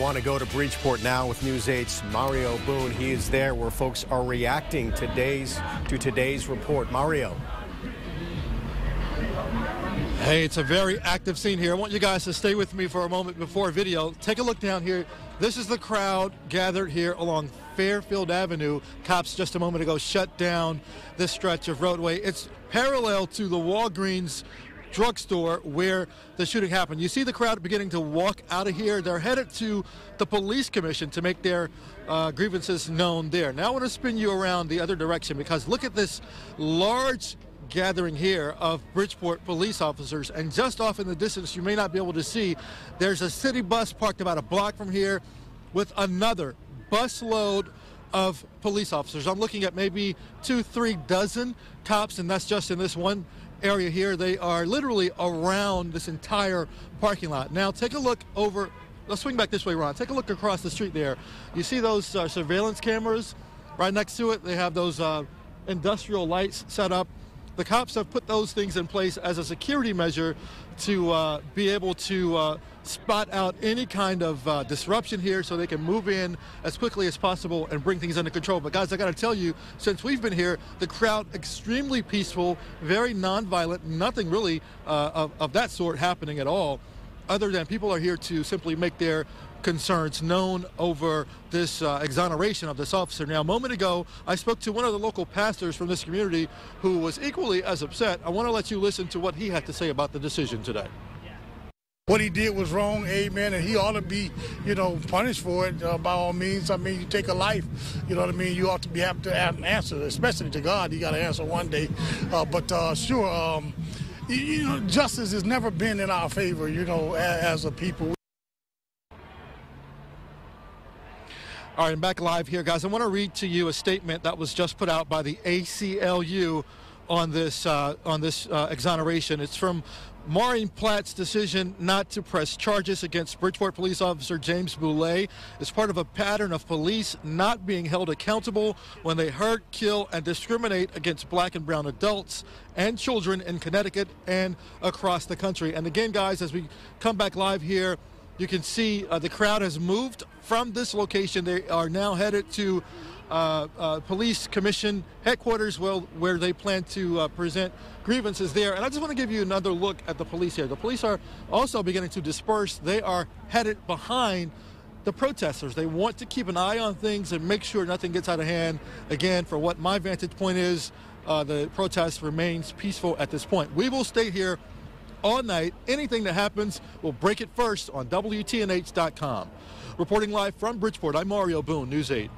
want to go to Bridgeport now with News 8's Mario Boone. He is there where folks are reacting to today's report. Mario. Hey, it's a very active scene here. I want you guys to stay with me for a moment before video. Take a look down here. This is the crowd gathered here along Fairfield Avenue. Cops just a moment ago shut down this stretch of roadway. It's parallel to the Walgreens drugstore where the shooting happened. You see the crowd beginning to walk out of here. They're headed to the police commission to make their grievances known there. Now I want to spin you around the other direction because look at this large gathering here of Bridgeport police officers, and just off in the distance, you may not be able to see, there's a city bus parked about a block from here with another busload of police officers. I'm looking at maybe 2-3 dozen cops, and that's just in this one area here. They are literally around this entire parking lot. Now take a look over, let's swing back this way, Ron. Take a look across the street there. You see those surveillance cameras right next to it? They have those industrial lights set up. The cops have put those things in place as a security measure to be able to spot out any kind of disruption here so they can move in as quickly as possible and bring things under control. But guys, I got to tell you, since we've been here, the crowd extremely peaceful, very nonviolent, nothing really of that sort happening at all, other than people are here to simply make their concerns known over this exoneration of this officer. Now, a moment ago, I spoke to one of the local pastors from this community who was equally as upset. I want to let you listen to what he had to say about the decision today. What he did was wrong, amen, and he ought to be, punished for it by all means. I mean, you take a life, you know what I mean? You ought to have to have an answer, especially to God. You got to answer one day. Sure, justice has never been in our favor, as a people. All right, I'm back live here, guys. I want to read to you a statement that was just put out by the ACLU on this exoneration. It's from Maureen Platt's decision not to press charges against Bridgeport police officer James Boulay is part of a pattern of police not being held accountable when they hurt, kill, and discriminate against black and brown adults and children in Connecticut and across the country. And again, guys, as we come back live here, you can see the crowd has moved from this location. They are now headed to police commission headquarters where they plan to present grievances there. And I just want to give you another look at the police here. The police are also beginning to disperse. They are headed behind the protesters. They want to keep an eye on things and make sure nothing gets out of hand. Again, for what my vantage point is, the protest remains peaceful at this point. We will stay here all night. Anything that happens, we'll break it first on WTNH.com. Reporting live from Bridgeport, I'm Mario Boone, News 8.